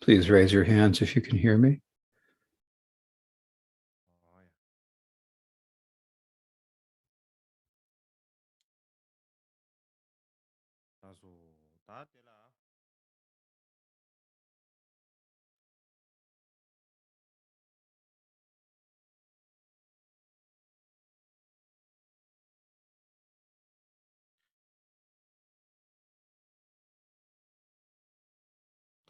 Please raise your hands if you can hear me.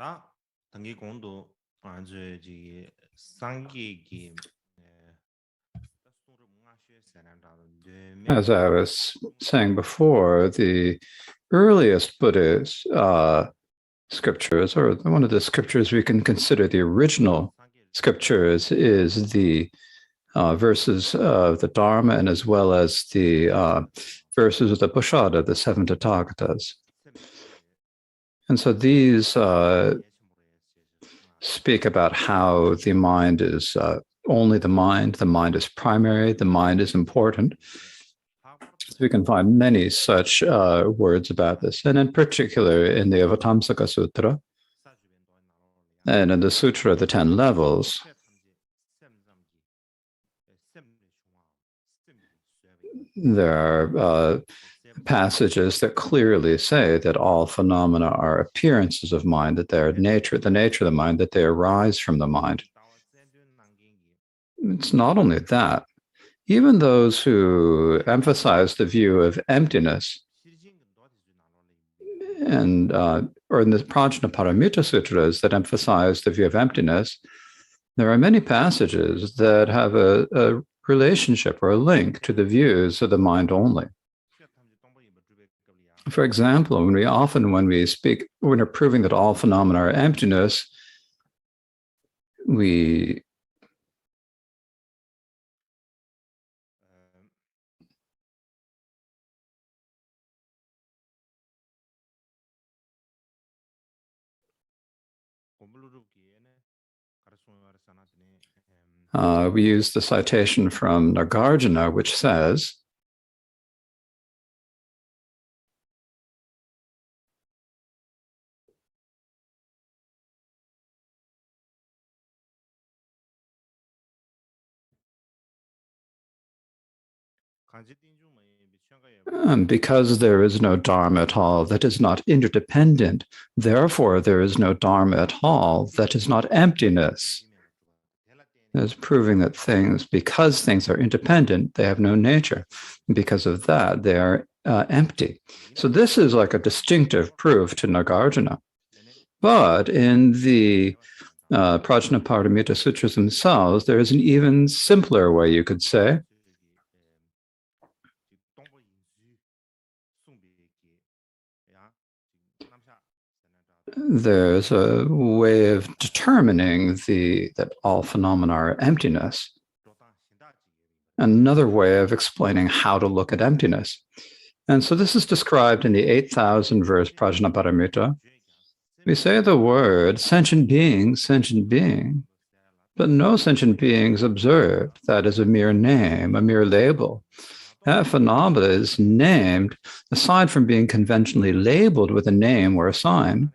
다 단기 공도 아주 지 상기기 As I was saying before, the earliest Buddhist scriptures, or one of the scriptures we can consider the original scriptures, is the verses of the Dharma and as well as the verses of the Buddhada, the seven Tathagatas. And so these speak about how the mind is only the mind is primary, the mind is important. So we can find many such words about this, and in particular in the Avatamsaka Sutra and in the Sutra of the 10 Levels, there are passages that clearly say that all phenomena are appearances of mind, that they're the nature of the mind, that they arise from the mind. It's not only that. Even those who emphasize the view of emptiness, and or in the Prajnaparamita Sutras that emphasize the view of emptiness, there are many passages that have a relationship or a link to the views of the mind only. For example, when we're proving that all phenomena are emptiness, we use the citation from Nagarjuna, which says, because there is no Dharma at all that is not interdependent, therefore there is no Dharma at all that is not emptiness. It's proving that because things are independent, they have no nature. Because of that, they are empty. So this is like a distinctive proof to Nagarjuna. But in the Prajnaparamita Sutras themselves, there is an even simpler way, you could say. There's a way of determining that all phenomena are emptiness. Another way of explaining how to look at emptiness. And so this is described in the 8,000 verse Prajnaparamita. We say the word sentient being, but no sentient beings observed. That is a mere name, a mere label. That phenomena is named, aside from being conventionally labeled with a name or a sign,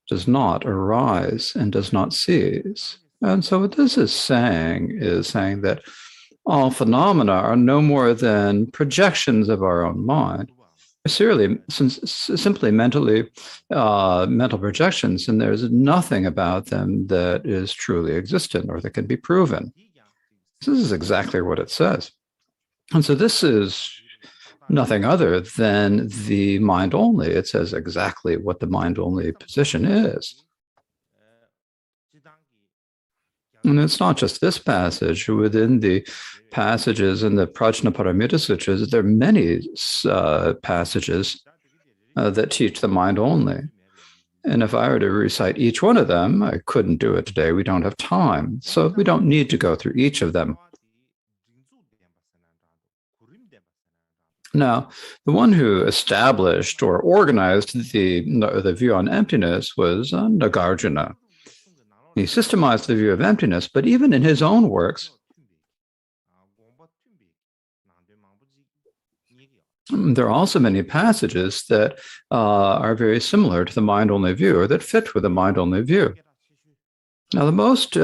does not arise and does not cease. And so what this is saying that all phenomena are no more than projections of our own mind. Simply mental projections, and there's nothing about them that is truly existent or that can be proven. This is exactly what it says. And so this is nothing other than the mind only. It says exactly what the mind only position is. And it's not just this passage. Within the passages in the Prajnaparamita Sutras, there are many passages that teach the mind only. And if I were to recite each one of them, I couldn't do it today. We don't have time. So we don't need to go through each of them. Now, the one who established or organized the view on emptiness was Nagarjuna. He systemized the view of emptiness, but even in his own works, there are also many passages that are very similar to the mind-only view, or that fit with the mind-only view. Now, the most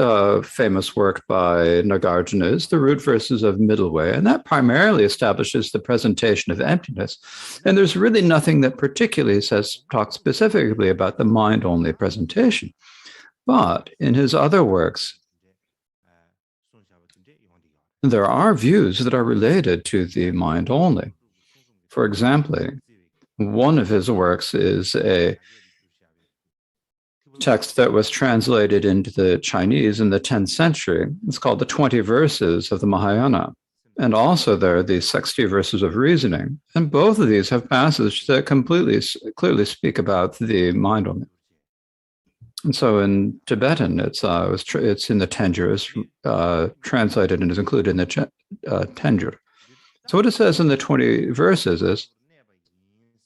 famous work by Nagarjuna is the root verses of Middle Way, and that primarily establishes the presentation of emptiness. And there's really nothing that particularly talks specifically about the mind-only presentation. But in his other works, there are views that are related to the mind only. For example, one of his works is a text that was translated into the Chinese in the 10th century. It's called the 20 Verses of the Mahayana. And also there are the 60 Verses of Reasoning. And both of these have passages that clearly speak about the mind only. And so in Tibetan, it's in the Tenjur, it's translated and is included in the Tenjur. So what it says in the 20 verses is,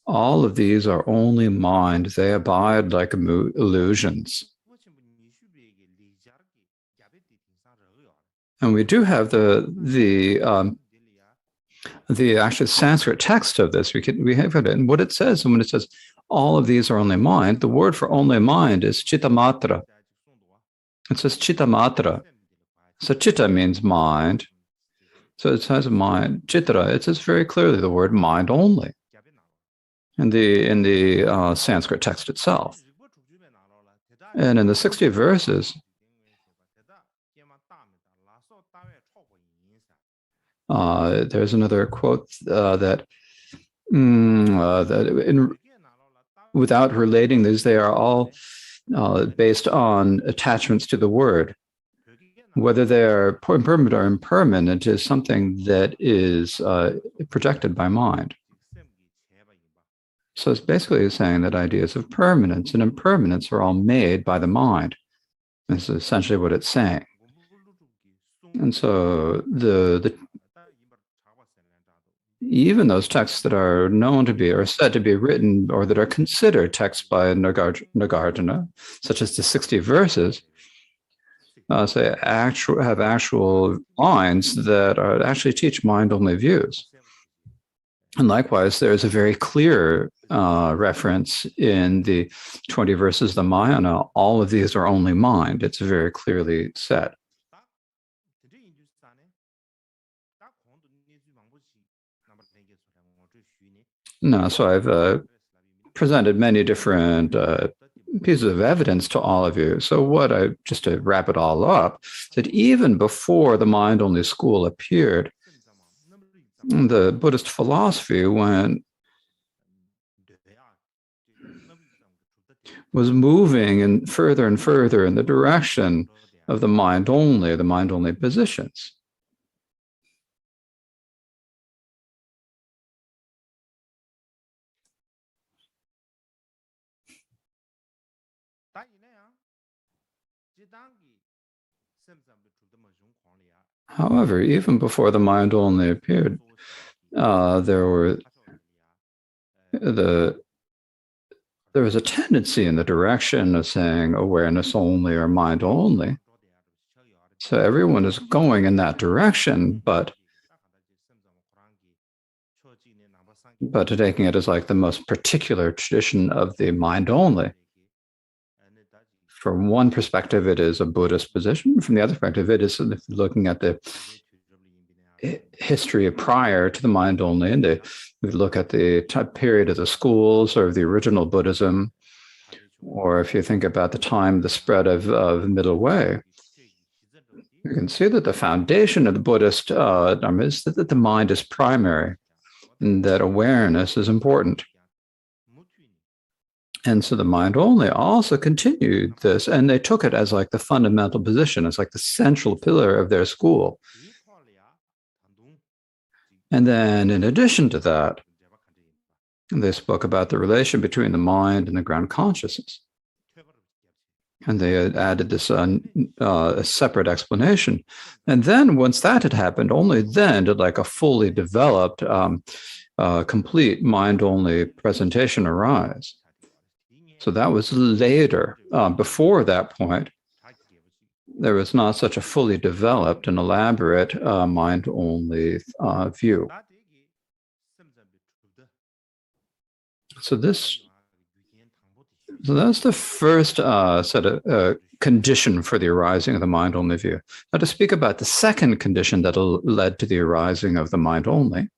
all of these are only mind. They abide like illusions. And we do have the actual Sanskrit text of this. We have it, and what it says, and when it says all of these are only mind, the word for only mind is chittamatra. It says chittamatra. So chitta means mind. So it says mind. Chitra, it says very clearly the word mind only in the Sanskrit text itself. And in the 60 verses, there's another quote without relating these, they are all based on attachments to the word. Whether they're impermanent or impermanent is something that is projected by mind. So it's basically saying that ideas of permanence and impermanence are all made by the mind. This is essentially what it's saying. And so even those texts that are known to be or said to be written or that are considered texts by Nagarjuna, such as the 60 verses, have actual lines that actually teach mind-only views. And likewise, there's a very clear reference in the 20 verses of the Mahayana. All of these are only mind. It's very clearly said. No, so I've presented many different pieces of evidence to all of you. So just to wrap it all up, that even before the mind-only school appeared, the Buddhist philosophy was moving and further in the direction of the mind-only positions. However, even before the mind only appeared, there was a tendency in the direction of saying awareness only or mind only. So everyone is going in that direction, but taking it as like the most particular tradition of the mind only. From one perspective, it is a Buddhist position. From the other perspective, it is looking at the history prior to the mind only, and we look at the period of the schools or the original Buddhism, or if you think about the time, the spread of Middle Way, you can see that the foundation of the Buddhist Dharma is that the mind is primary and that awareness is important. And so the mind only also continued this, and they took it as like the fundamental position, as like the central pillar of their school. And then in addition to that, they spoke about the relation between the mind and the ground consciousness. And they had added this a separate explanation. And then once that had happened, only then did like a fully developed, complete mind-only presentation arise. So that was later. Before that point, there was not such a fully developed and elaborate mind-only view. So that's the first set of condition for the arising of the mind only view. Now, to speak about the second condition that led to the arising of the mind only,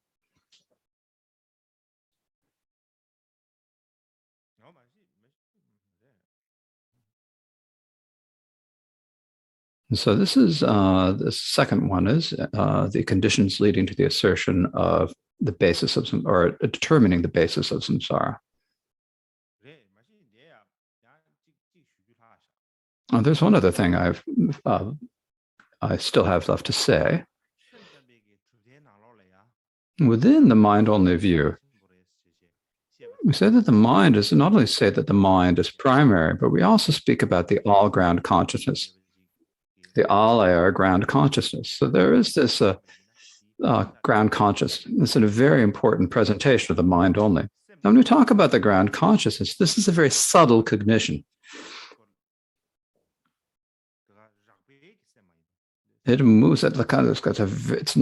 so this is the second one is the conditions leading to the assertion of the basis of or determining the basis of samsara. There's one other thing I still have left to say. Within the mind-only view, we say that the mind is not only say that the mind is primary, but we also speak about the all-ground consciousness, the all-air ground consciousness. So there is this ground consciousness. It's a very important presentation of the mind only. Now, when we talk about the ground consciousness, this is a very subtle cognition. It moves at the kind of, it's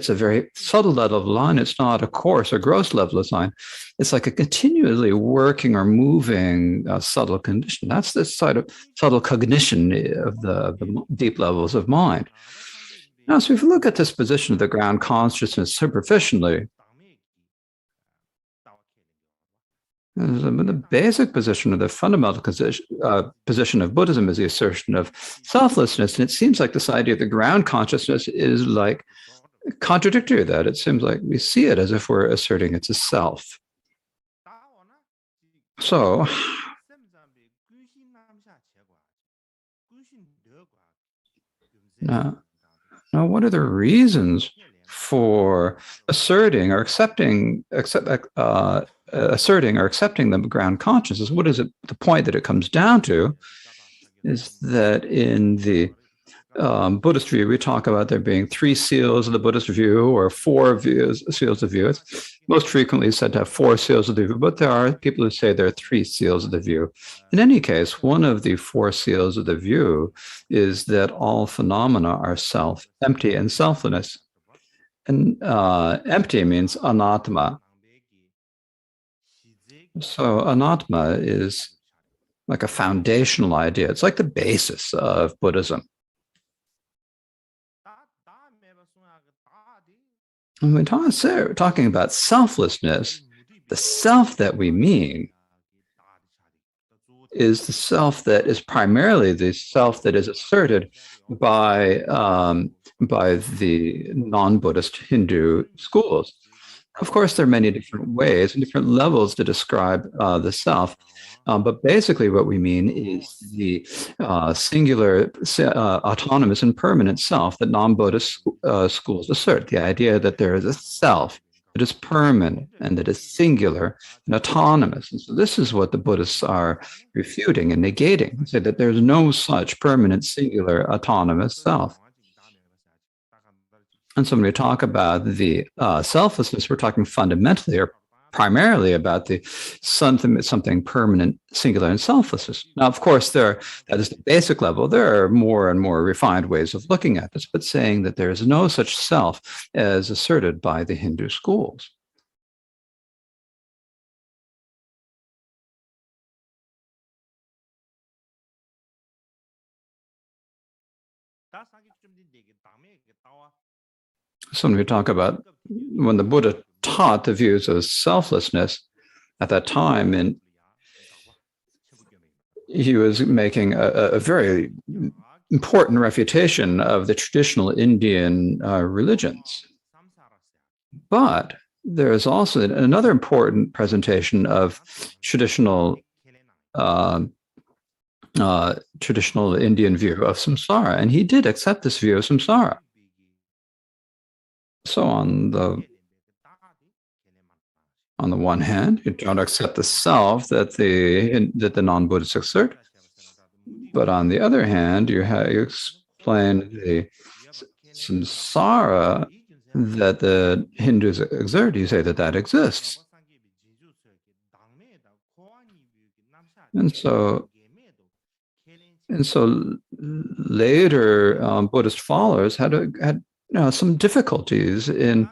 a very subtle level of line. It's not a coarse or gross level of line. It's like a continually working or moving subtle condition. That's the sort of subtle cognition of the deep levels of mind. Now, so if you look at this position of the ground consciousness superficially, the basic position of the fundamental position of Buddhism is the assertion of selflessness. And it seems like this idea of the ground consciousness is like contradictory to that. It seems like we see it as if we're asserting it's a self. So, now what are the reasons for asserting or accepting the ground consciousness? What is it? The point that it comes down to is that in the Buddhist view, we talk about there being 3 seals of the Buddhist view or 4 seals of view. It's most frequently said to have 4 seals of the view, but there are people who say there are 3 seals of the view. In any case, one of the 4 seals of the view is that all phenomena are self, empty, and selfless. And empty means anatma. So anatma is like a foundational idea. It's like the basis of Buddhism. When we're talking about selflessness, the self that we mean is the self that is primarily the self that is asserted by the non-Buddhist Hindu schools. Of course, there are many different ways and different levels to describe the self. But basically what we mean is the singular, autonomous, and permanent self that non-Buddhist schools assert, the idea that there is a self that is permanent and that is singular and autonomous. And so this is what the Buddhists are refuting and negating, they say that there's no such permanent, singular, autonomous self. And so when we talk about the selflessness, we're talking fundamentally or primarily about the something permanent, singular, and selflessness. Now, of course, that is the basic level. There are more and more refined ways of looking at this, but saying that there is no such self as asserted by the Hindu schools. So when we talk about when the Buddha taught the views of selflessness at that time, and he was making a very important refutation of the traditional Indian religions. But there is also another important presentation of traditional Indian view of samsara, and he did accept this view of samsara. So on the one hand, you don't accept the self that the non-Buddhists assert, but on the other hand, you explain the samsara that the Hindus exert. You say that exists, and so later Buddhist followers had some difficulties in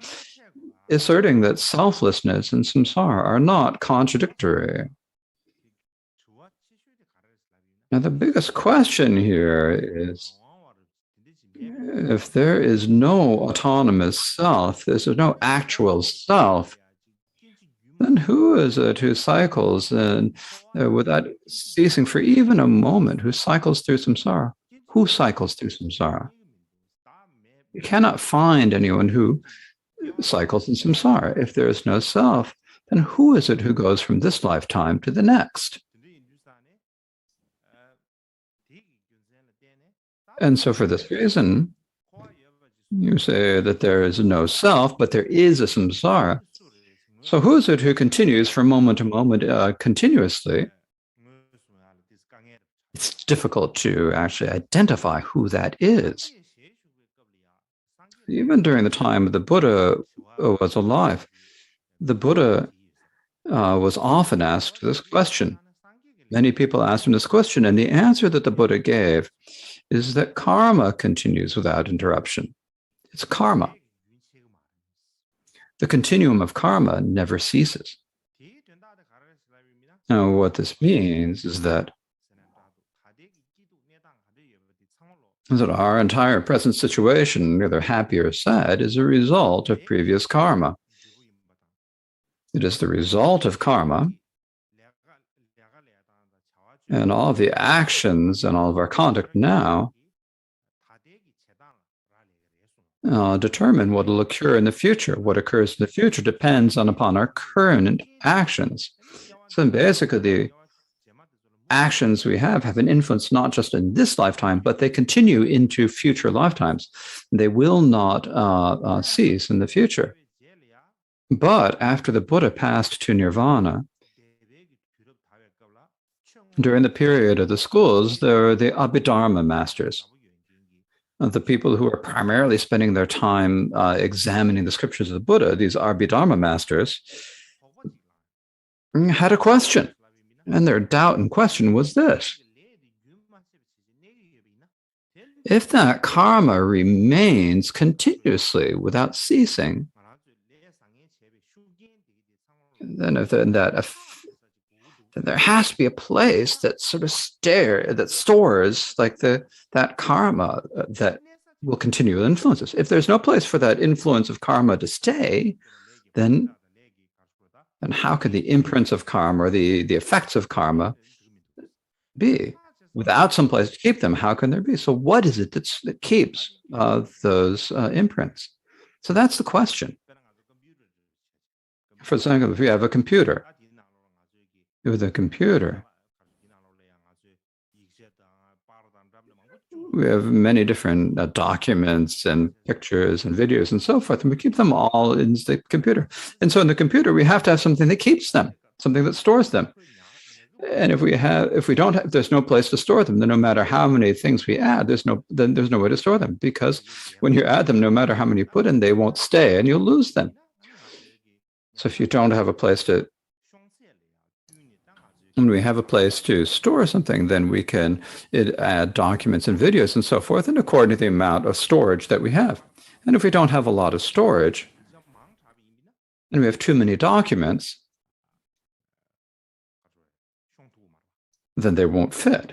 asserting that selflessness and samsara are not contradictory. Now, the biggest question here is if there is no autonomous self, there's no actual self, then who is it who cycles and without ceasing for even a moment, who cycles through samsara? Who cycles through samsara? You cannot find anyone who cycles in samsara. If there is no self, then who is it who goes from this lifetime to the next? And so for this reason, you say that there is no self, but there is a samsara. So who is it who continues from moment to moment continuously? It's difficult to actually identify who that is. Even during the time the Buddha was alive, the Buddha was often asked this question. Many people asked him this question, and the answer that the Buddha gave is that karma continues without interruption. It's karma. The continuum of karma never ceases. Now, what this means is that our entire present situation, whether happy or sad, is a result of previous karma. It is the result of karma, and all of the actions and all of our conduct now determine what will occur in the future. What occurs in the future depends upon our current actions. So basically, the actions we have an influence not just in this lifetime, but they continue into future lifetimes. They will not cease in the future. But after the Buddha passed to nirvana, during the period of the schools, there were the Abhidharma masters, the people who are primarily spending their time examining the scriptures of the Buddha. These Abhidharma masters had a question, and their doubt and question was this: if that karma remains continuously without ceasing, then then there has to be a place that sort of stores like that karma that will continue to influence us. If there's no place for that influence of karma to stay, then how can the imprints of karma or the effects of karma be? Without some place to keep them, how can there be? So what is it that keeps those imprints? So that's the question. For example, if we have a computer, with a computer, we have many different documents and pictures and videos and so forth, and we keep them all in the computer. And so in the computer, we have to have something that keeps them, something that stores them. And if there's no place to store them, then no matter how many things we add, there's no way to store them, because when you add them, no matter how many you put in, they won't stay and you'll lose them. So if you don't have a place to when we have a place to store something, then we can add documents and videos and so forth, and according to the amount of storage that we have. And if we don't have a lot of storage, and we have too many documents, then they won't fit.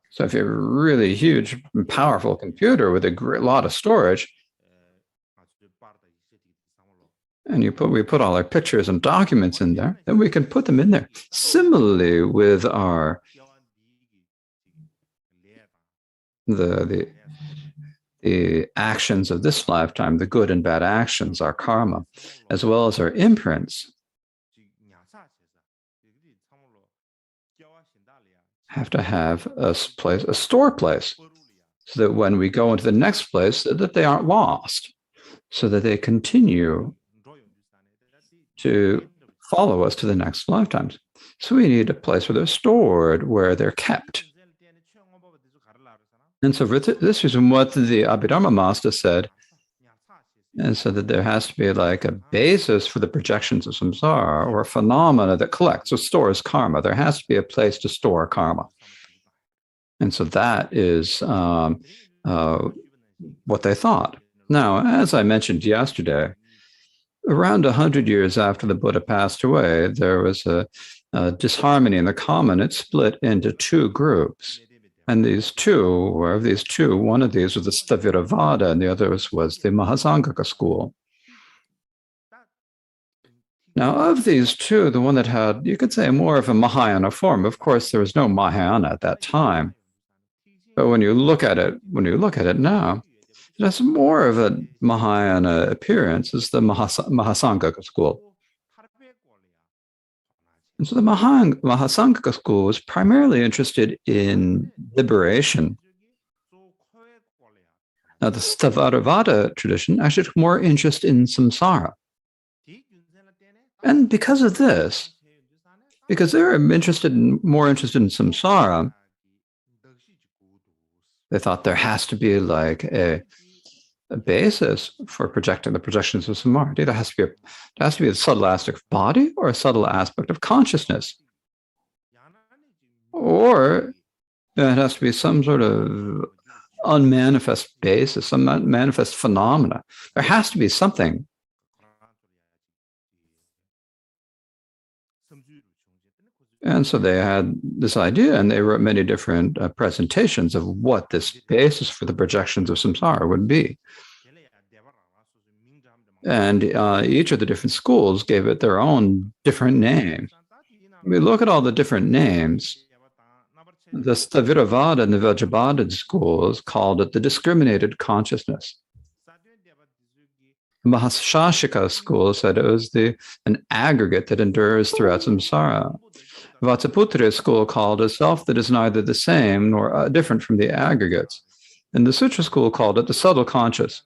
So if you have a really huge, powerful computer with a lot of storage, and we put all our pictures and documents in there, then we can put them in there. Similarly, with the actions of this lifetime, the good and bad actions, our karma, as well as our imprints, have to have a store place, so that when we go into the next place, that they aren't lost, so that they continue to follow us to the next lifetimes. So we need a place where they're stored, where they're kept. And so for this reason, what the Abhidharma Master said, and so that there has to be like a basis for the projections of samsara, or a phenomena that collects or stores karma. There has to be a place to store karma. And so that is what they thought. Now, as I mentioned yesterday, around 100 years after the Buddha passed away, there was a disharmony in the karma, and it split into two groups. And these two, one of these was the Sthaviravada, and the other was the Mahasangika school. Now, of these two, the one that had, you could say, more of a Mahayana form, of course, there was no Mahayana at that time. But when you look at it now, it has more of a Mahayana appearance as the Mahasangika school. And so the Mahasangika school was primarily interested in liberation. Now, the Sthaviravada tradition actually took more interest in samsara. And because of this, because they were more interested in samsara, they thought there has to be like a basis for projecting the projections of samsara. There has to be a subtle aspect of body or a subtle aspect of consciousness, or it has to be some sort of unmanifest basis, some manifest phenomena. There has to be something. And so they had this idea, and they wrote many different presentations of what this basis for the projections of samsara would be. And each of the different schools gave it their own different name. We look at all the different names. The Sthaviravada and the Vajrabhadra schools called it the discriminated consciousness. The Mahashashika school said it was an aggregate that endures throughout samsara. Vatsaputra school called a self that is neither the same nor different from the aggregates. And the Sutra school called it the subtle conscious.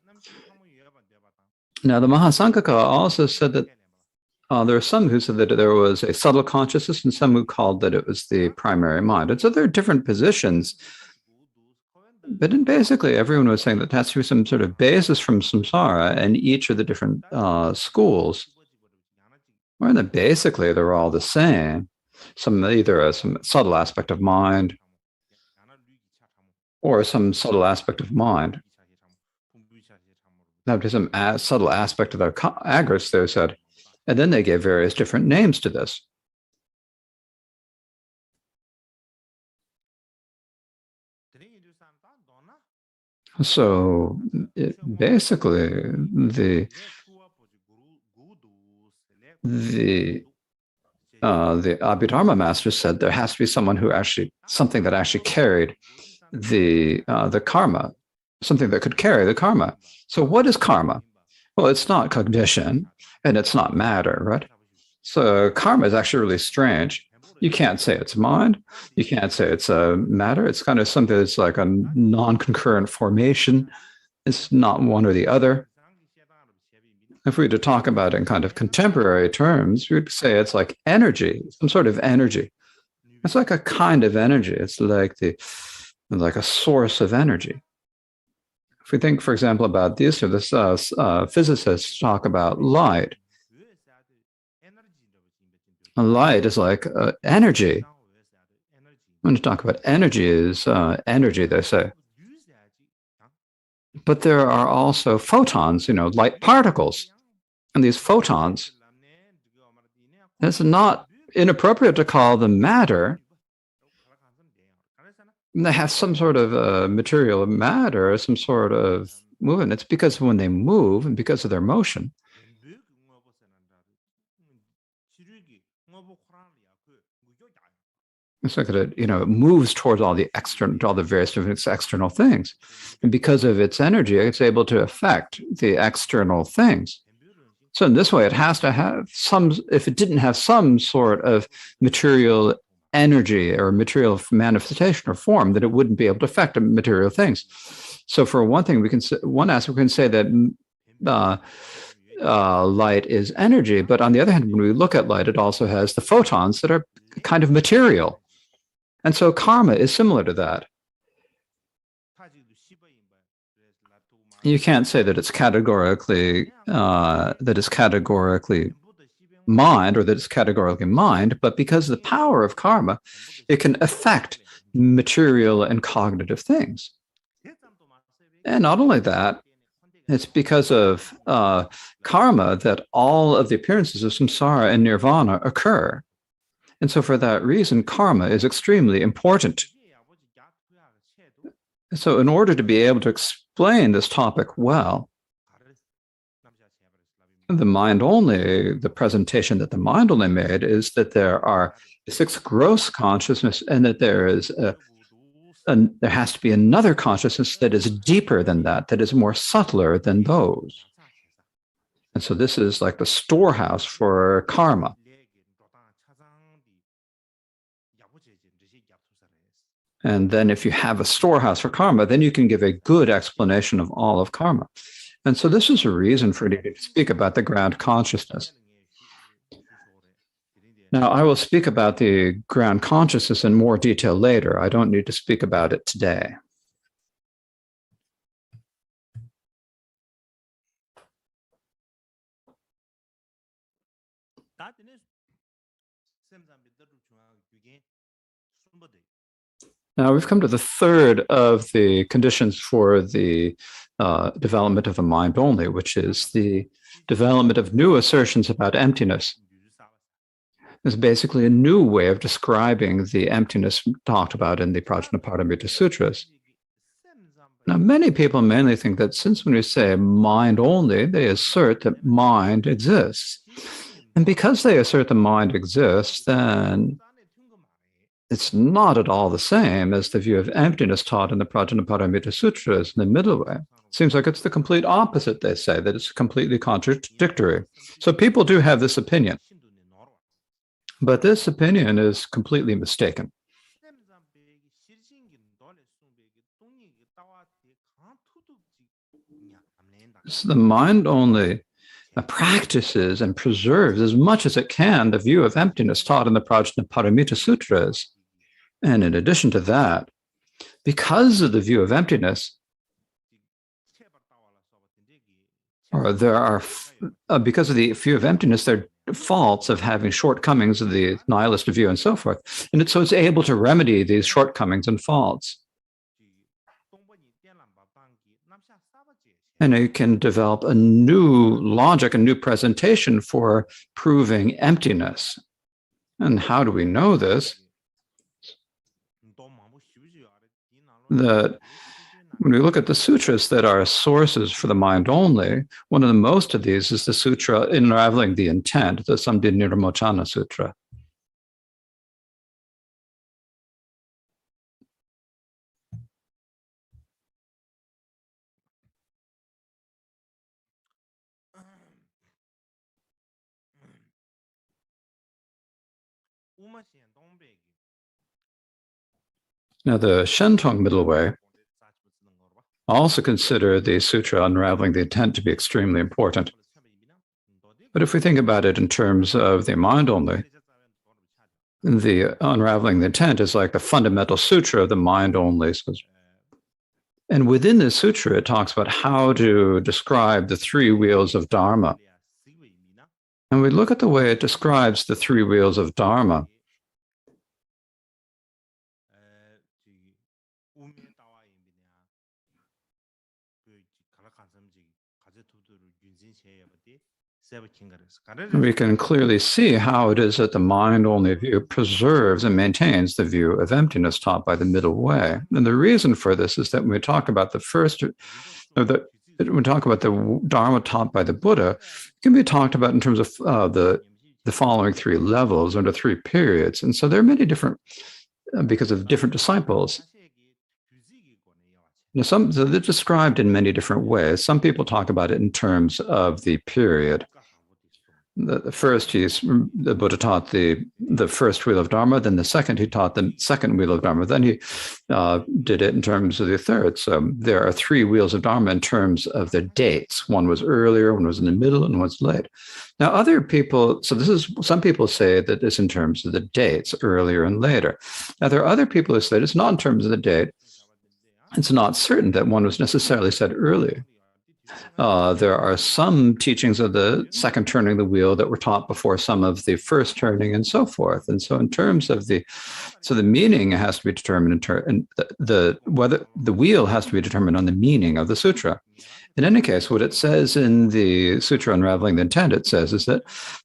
Now, the Mahasangika also said that there are some who said that there was a subtle consciousness and some who called that it was the primary mind. And so there are different positions. But then basically, everyone was saying that there has to be some sort of basis from samsara, and each of the different schools, or that basically they're all the same. Either some subtle aspect of mind or some subtle aspect of mind. Now, to some subtle aspect of their aggregates, they said, and then they gave various different names to this. So basically, the Abhidharma master said there has to be something that actually carried the karma, something that could carry the karma. So what is karma? Well, it's not cognition and it's not matter, right? So karma is actually really strange. You can't say it's mind. You can't say it's a matter. It's kind of something that's like a non-concurrent formation. It's not one or the other. If we were to talk about it in kind of contemporary terms, we'd say it's like energy, some sort of energy. It's like a kind of energy. It's like a source of energy. If we think, for example, about these, physicists talk about light. Light is like energy. When you talk about energy is energy, they say. But there are also photons, light particles. And these photons, it's not inappropriate to call them matter. They have some sort of material matter, some sort of movement. It's because when they move and because of their motion, it's like it moves towards all the various different external things. And because of its energy, it's able to affect the external things. So in this way, it has to have if it didn't have some sort of material energy or material manifestation or form, that it wouldn't be able to affect material things. So for one thing, we can say that light is energy, but on the other hand, when we look at light, it also has the photons that are kind of material. And so karma is similar to that. You can't say that it's categorically mind, or that it's categorically mind, but because of the power of karma, it can affect material and cognitive things. And not only that, It's because of karma that all of the appearances of samsara and nirvana occur. And so for that reason, karma is extremely important. So in order to be able to explain this topic well, the presentation that the mind only made is that there are six gross consciousness and that there has to be another consciousness that is deeper than that is more subtler than those. And so this is like the storehouse for karma. And then if you have a storehouse for karma, then you can give a good explanation of all of karma. And so this is a reason for needing to speak about the ground consciousness. Now, I will speak about the ground consciousness in more detail later. I don't need to speak about it today. Now we've come to the third of the conditions for the development of a mind only, which is the development of new assertions about emptiness. It's basically a new way of describing the emptiness talked about in the Prajnaparamita Sutras. Now, many people mainly think that since when we say mind only, they assert that mind exists. And because they assert the mind exists, then it's not at all the same as the view of emptiness taught in the Prajnaparamita Sutras in the middle way. It seems like it's the complete opposite, they say, that it's completely contradictory. So people do have this opinion. But this opinion is completely mistaken. So the mind only practices and preserves as much as it can the view of emptiness taught in the Prajnaparamita Sutras. And in addition to that, because of the view of emptiness, or because of the view of emptiness, there are faults of having shortcomings of the nihilist view and so forth. And so it's able to remedy these shortcomings and faults. And it can develop a new logic, a new presentation for proving emptiness. And how do we know this? That when we look at the sutras that are sources for the mind only, one of the most of these is the sutra Unraveling the Intent, the Samdhi Nirmochana Sutra. Now, the Shentong middle way also consider the sutra Unraveling the Intent to be extremely important. But if we think about it in terms of the mind only, the Unraveling the Intent is like the fundamental sutra of the mind only. And within this sutra, it talks about how to describe the three wheels of Dharma. And we look at the way it describes the three wheels of Dharma. We can clearly see how it is that the mind-only view preserves and maintains the view of emptiness taught by the middle way. And the reason for this is that when we talk about when we talk about the Dharma taught by the Buddha, it can be talked about in terms of the following three levels under three periods. And so there are many different, because of different disciples. Now, so they're described in many different ways. Some people talk about it in terms of the period. The first, the Buddha taught the first wheel of Dharma. Then the second, he taught the second wheel of Dharma. Then he did it in terms of the third. So there are three wheels of Dharma in terms of the dates. One was earlier, one was in the middle, and one was late. Now, other people, some people say that it's in terms of the dates, earlier and later. Now, there are other people who say it's not in terms of the date. It's not certain that one was necessarily said earlier. There are some teachings of the second turning of the wheel that were taught before some of the first turning, and so forth. And so, in terms of the meaning has to be determined and the whether the wheel has to be determined on the meaning of the sutra. In any case, what it says in the Sutra Unraveling the Intent, it says is that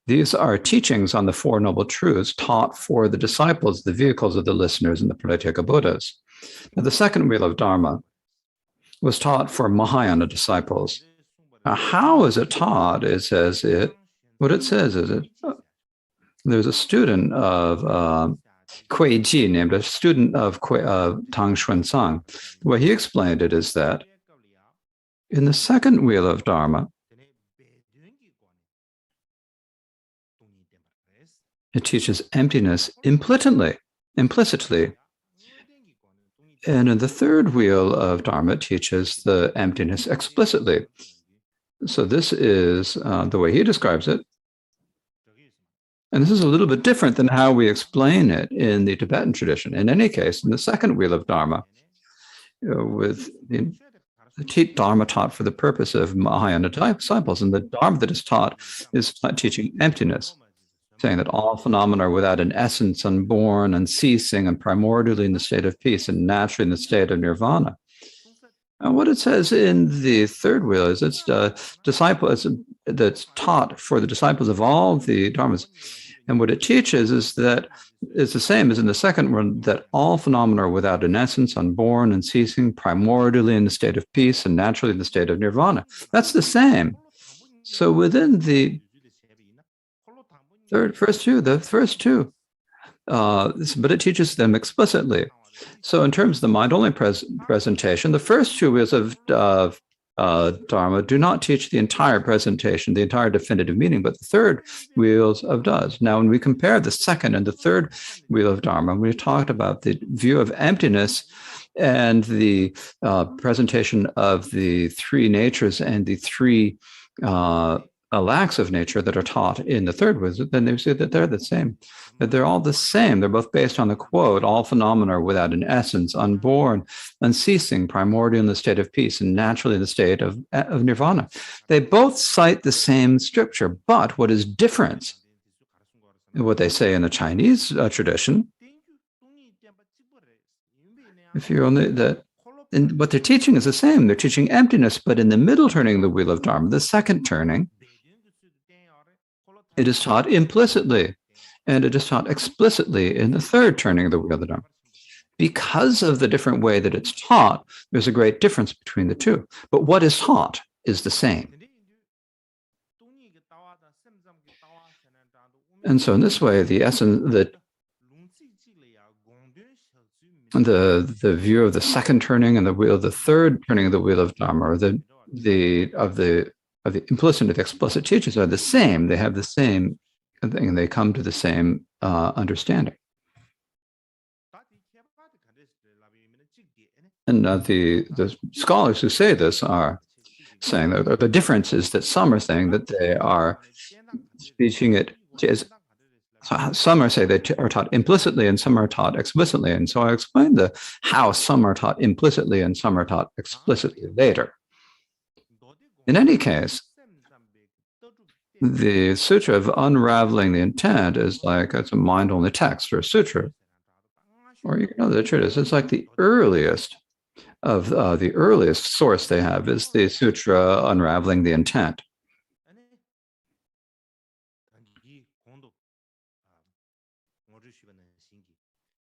these are teachings on the Four Noble Truths taught for the disciples, the vehicles of the listeners, and the Pratitya Buddhas. Now, the second wheel of Dharma was taught for Mahayana disciples. Now, how is it taught? It says what it says is there's a student of Kui Ji named a student of Tang Xuanzang. The way he explained it is that in the second wheel of Dharma, it teaches emptiness implicitly. And in the third wheel of Dharma, it teaches the emptiness explicitly. So this is the way he describes it. And this is a little bit different than how we explain it in the Tibetan tradition. In any case, in the second wheel of Dharma, with the Dharma taught for the purpose of Mahayana disciples, and the Dharma that is taught is teaching emptiness, saying that all phenomena are without an essence, unborn, unceasing, and primordially in the state of peace, and naturally in the state of nirvana. And what it says in the third wheel is it's that's taught for the disciples of all the dharmas. And what it teaches is that it's the same as in the second one, that all phenomena are without an essence, unborn, unceasing, primordially in the state of peace, and naturally in the state of nirvana. That's the same. So within the first two, but it teaches them explicitly. So in terms of the mind-only presentation, the first two wheels of Dharma do not teach the entire presentation, the entire definitive meaning, but the third wheels of does. Now, when we compare the second and the third wheel of Dharma, we talked about the view of emptiness and the presentation of the three natures and the three lacks of nature that are taught in the third wheel, then they say that they're the same, that they're all the same. They're both based on the quote, all phenomena are without an essence, unborn, unceasing, primordial in the state of peace, and naturally in the state of nirvana. They both cite the same scripture, but what is different, what they say in the Chinese tradition, if you're only that, and what they're teaching is the same. They're teaching emptiness, but in the middle turning of the wheel of Dharma, the second turning, it is taught implicitly, and it is taught explicitly in the third turning of the wheel of the Dharma. Because of the different way that it's taught, there's a great difference between the two. But what is taught is the same. And so in this way, the essence, the view of the second turning and the wheel of the third turning of the wheel of Dharma, or the implicit and the explicit teachings are the same. They have the same thing, and they come to the same understanding. And the scholars who say this are saying that the difference is that some are saying that they are teaching it as some are say they are taught implicitly and some are taught explicitly. And so I explained how some are taught implicitly and some are taught explicitly later. In any case, the Sutra of Unraveling the Intent is like it's a mind-only text or a sutra, or you know the treatise. It's like the earliest of the earliest source they have is the Sutra Unraveling the Intent.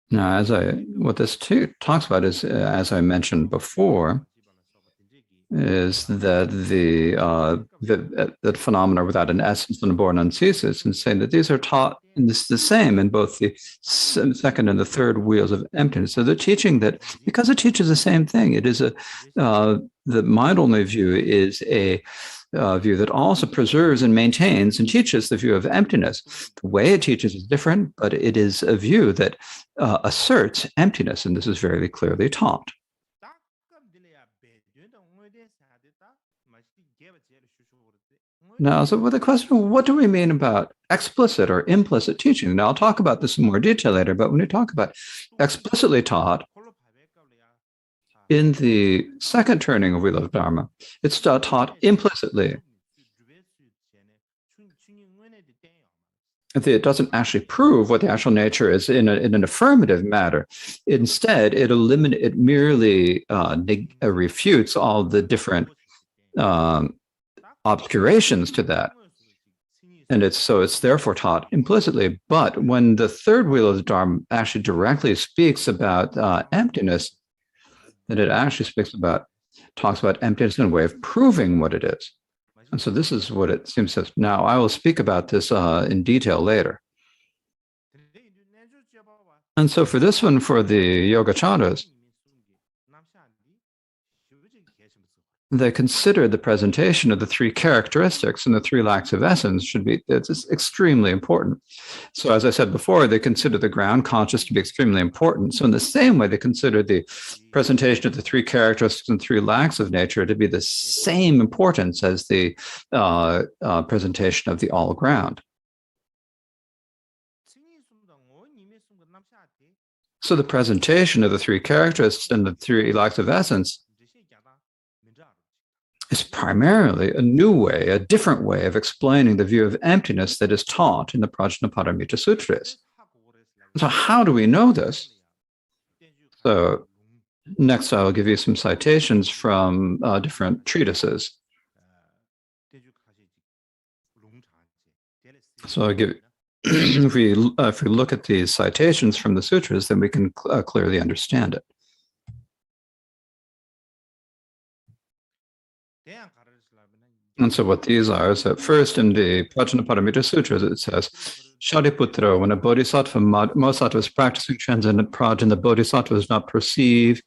Now, what this talks about is, as I mentioned before, is that that phenomena without an essence and born unceases, and saying that these are taught in the same in both the second and the third wheels of emptiness. So they're teaching that because it teaches the same thing, it is the mind-only view is a view that also preserves and maintains and teaches the view of emptiness. The way it teaches is different, but it is a view that asserts emptiness, and this is very clearly taught. Now, so with the question, what do we mean about explicit or implicit teaching? Now, I'll talk about this in more detail later, but when we talk about explicitly taught, in the second turning of Wheel of Dharma, it's taught implicitly. It doesn't actually prove what the actual nature is in an affirmative matter. Instead, it merely refutes all the different obscurations to that. And it's therefore taught implicitly. But when the third wheel of the Dharma actually directly speaks about emptiness, then it actually talks about emptiness in a way of proving what it is. And so this is what it seems to. Now, I will speak about this in detail later. And so for this one, for the Yogacaras, they consider the presentation of the three characteristics and the three lacks of essence it's extremely important. So as I said before, they consider the ground conscious to be extremely important. So in the same way, they consider the presentation of the three characteristics and three lacks of nature to be the same importance as the presentation of the all ground. So the presentation of the three characteristics and the three lacks of essence is primarily a new way, a different way of explaining the view of emptiness that is taught in the Prajnaparamita Sutras. So how do we know this? So next I'll give you some citations from different treatises. So I'll give if we look at these citations from the sutras, then we can clearly understand it. And so what these are is that first in the Prajnaparamita Sutras, it says, Shariputra, when a bodhisattva is practicing transcendent prajna, the bodhisattva does not perceive,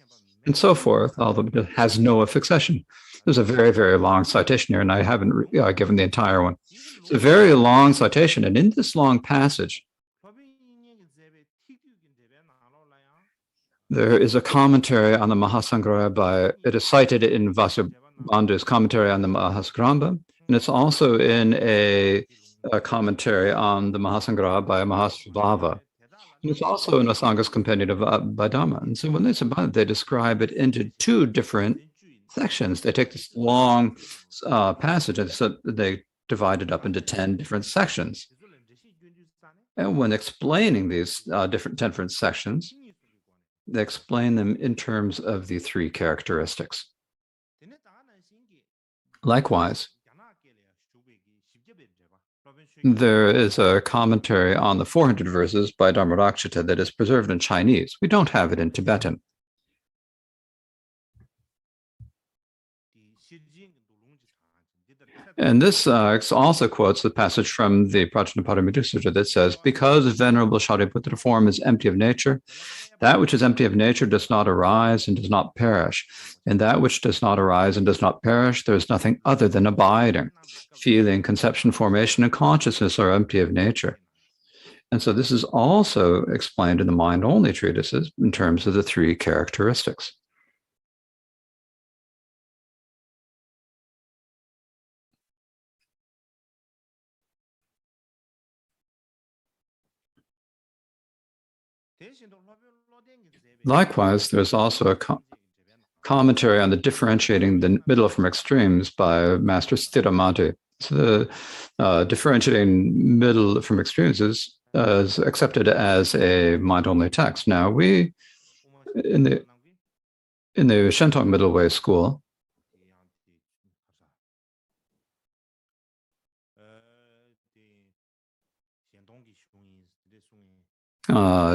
and so forth, although it has no fixation. There's a very, very long citation here, and I haven't given the entire one. It's a very long citation, and in this long passage, there is a commentary on the Mahasangraya it is cited in Vasubandu's commentary on the Mahasagrambha, and it's also in a commentary on the Mahasangraya by Mahasvabhava. And it's also in Asanga's Compendium of Bhaidhamma. And so when they say they describe it into two different sections. They take this long passage and so they divide it up into 10 different sections. And when explaining these 10 different sections, they explain them in terms of the three characteristics. Likewise, there is a commentary on the 400 verses by Dharmarakshita that is preserved in Chinese. We don't have it in Tibetan. And this also quotes the passage from the Prajnaparamita Sutra that says, because Venerable Shariputra form is empty of nature, that which is empty of nature does not arise and does not perish. And that which does not arise and does not perish, there is nothing other than abiding. Feeling, conception, formation, and consciousness are empty of nature. And so this is also explained in the mind-only treatises in terms of the three characteristics. Likewise, there's also a commentary on the differentiating the middle from extremes by Master Sthiramati. So the differentiating middle from extremes is accepted as a mind-only text. Now, we, in the Shentong Middle Way School,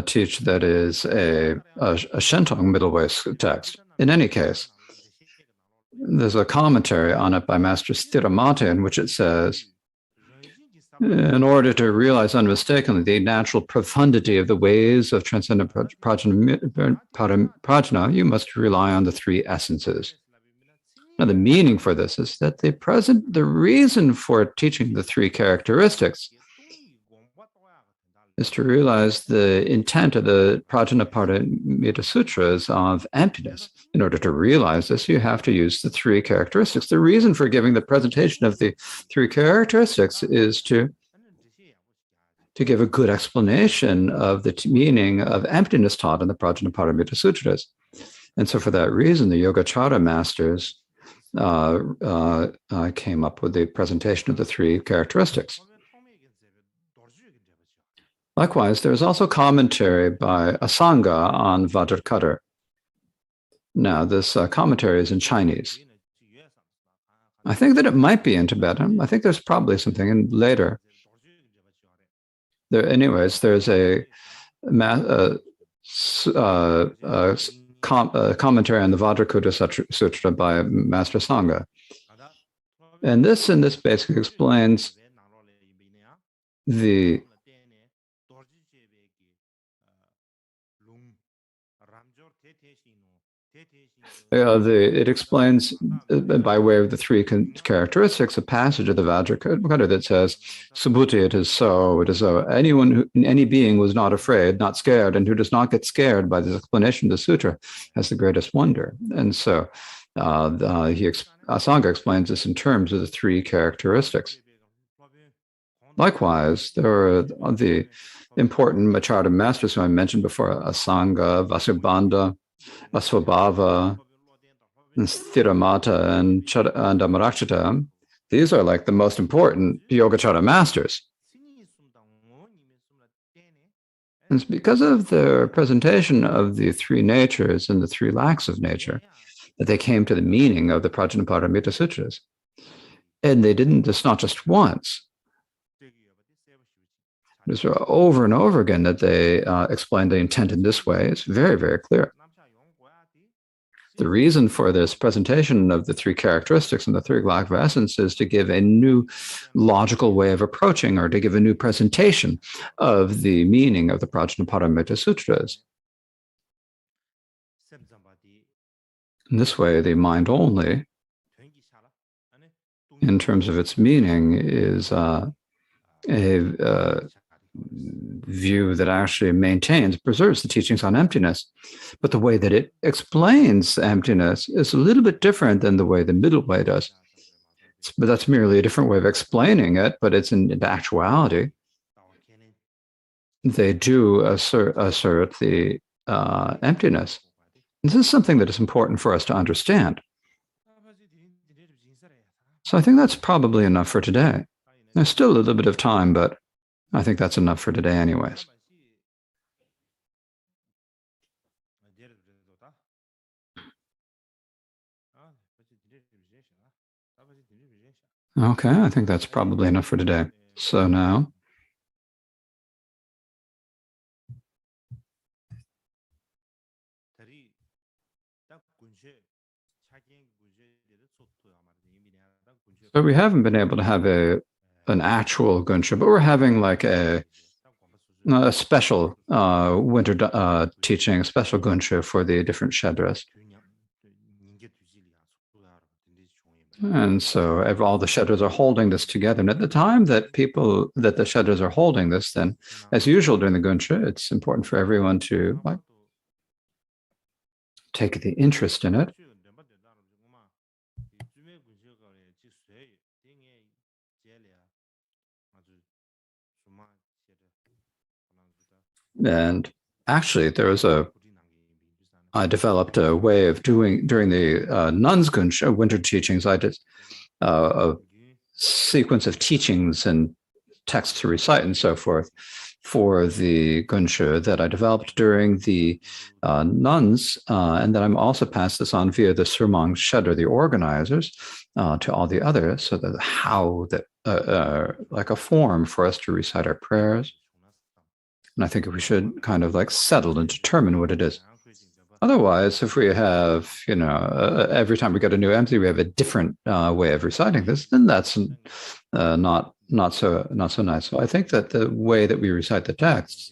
teach that is a Shentong Middle Way text. In any case, there's a commentary on it by Master Sthiramati in which it says, in order to realize unmistakably the natural profundity of the ways of transcendent prajna, you must rely on the three essences. Now, the meaning for this is that the reason for teaching the three characteristics is to realize the intent of the Prajnaparamita Sutras of emptiness. In order to realize this, you have to use the three characteristics. The reason for giving the presentation of the three characteristics is to give a good explanation of the meaning of emptiness taught in the Prajnaparamita Sutras. And so for that reason, the Yogacara masters came up with the presentation of the three characteristics. Likewise, there is also commentary by Asanga on Vajrakutta. Now, this commentary is in Chinese. I think that it might be in Tibetan. I think there's probably something in later. Anyways, there's a commentary on the Vajrakutta Sutra by Master Sangha. And this basically explains the it explains by way of the three characteristics a passage of the Vajrakutta that says, Subhuti, it is so, any being who is not afraid, not scared, and who does not get scared by this explanation of the sutra has the greatest wonder. And so Asanga explains this in terms of the three characteristics. Likewise, there are the important Macharya masters who I mentioned before, Asanga, Vasubandu, Asvabhava, and Sthiramata, and Amarakshita. These are like the most important Yogacara masters. And it's because of their presentation of the three natures and the three lacks of nature that they came to the meaning of the Prajnaparamita Sutras. And they didn't, it's not just once. It's over and over again that they explain the intent in this way. It's very, very clear. The reason for this presentation of the three characteristics and the three lack of essence is to give a new logical way of approaching, or to give a new presentation of the meaning of the Prajnaparamita Sutras. In this way, the mind only, in terms of its meaning, is a view that actually maintains, preserves the teachings on emptiness. But the way that it explains emptiness is a little bit different than the way the middle way does. But that's merely a different way of explaining it, but it's in actuality. They do assert the emptiness. This is something that is important for us to understand. So I think that's probably enough for today. There's still a little bit of time, but I think that's enough for today anyways. Okay, I think that's probably enough for today. So now, so we haven't been able to have an actual Gunsha, but we're having like a special winter teaching, a special Gunsha for the different Shedras. And so all the Shedras are holding this together. And at the time that the Shedras are holding this, then as usual during the Gunsha, it's important for everyone to take the interest in it. And actually, I developed a way of doing, during the nuns' Gunsha winter teachings, I did a sequence of teachings and texts to recite and so forth for the Gunsha that I developed during the nuns, and then I'm also passed this on via the Surmang Shedra, the organizers, to all the others, so that like a form for us to recite our prayers. And I think we should kind of like settle and determine what it is. Otherwise, if we have, every time we get a new MC, we have a different way of reciting this, then that's not so nice. So I think that the way that we recite the texts,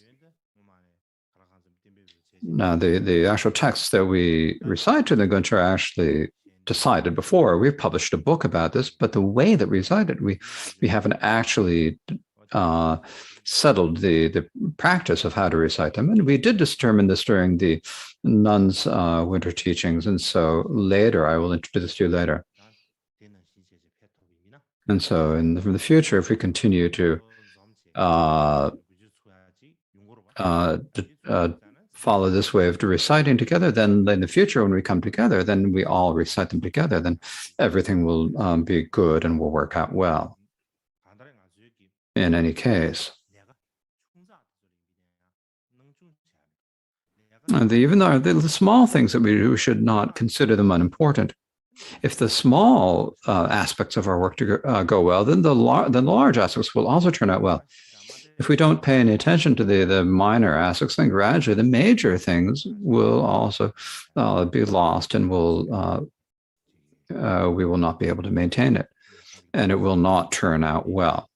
now the actual texts that we recite to the Gunsha are actually decided before. We've published a book about this, but the way that we recite it, we haven't actually settled the practice of how to recite them. And we did determine this during the nuns' winter teachings. And so later, I will introduce this to you later. And so in the future, if we continue to follow this way of reciting together, then in the future, when we come together, then we all recite them together, then everything will be good and will work out well. In any case, even though the small things that we do, we should not consider them unimportant. If the small aspects of our work go well, then the large aspects will also turn out well. If we don't pay any attention to the minor aspects, then gradually the major things will also be lost, and we will not be able to maintain it, and it will not turn out well.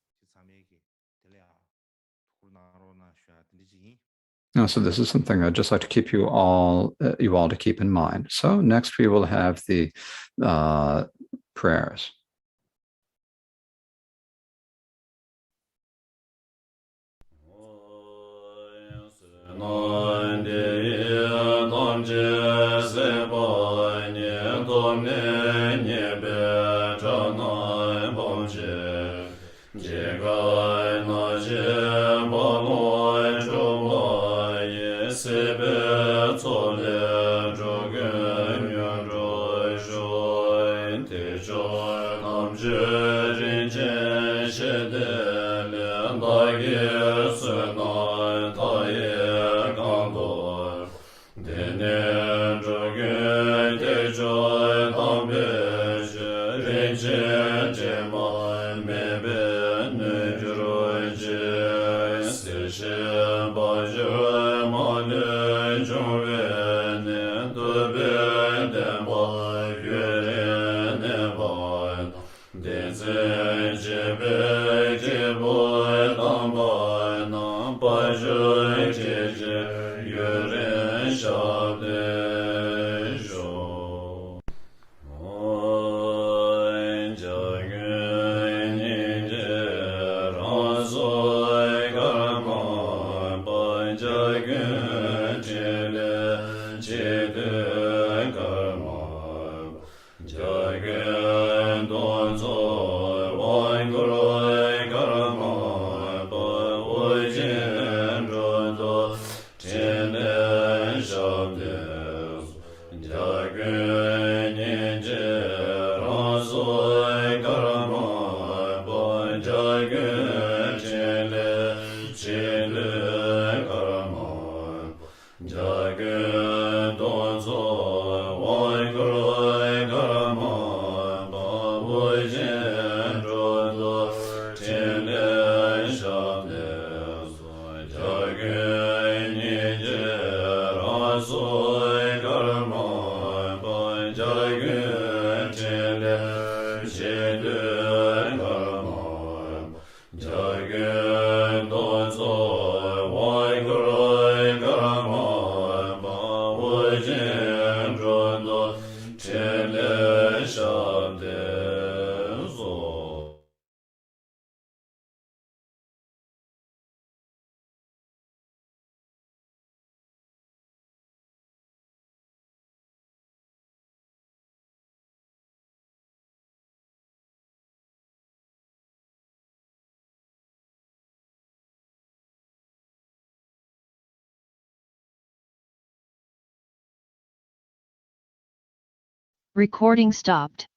So this is something I'd just like to keep you all to keep in mind. So next we will have the prayers. Recording stopped.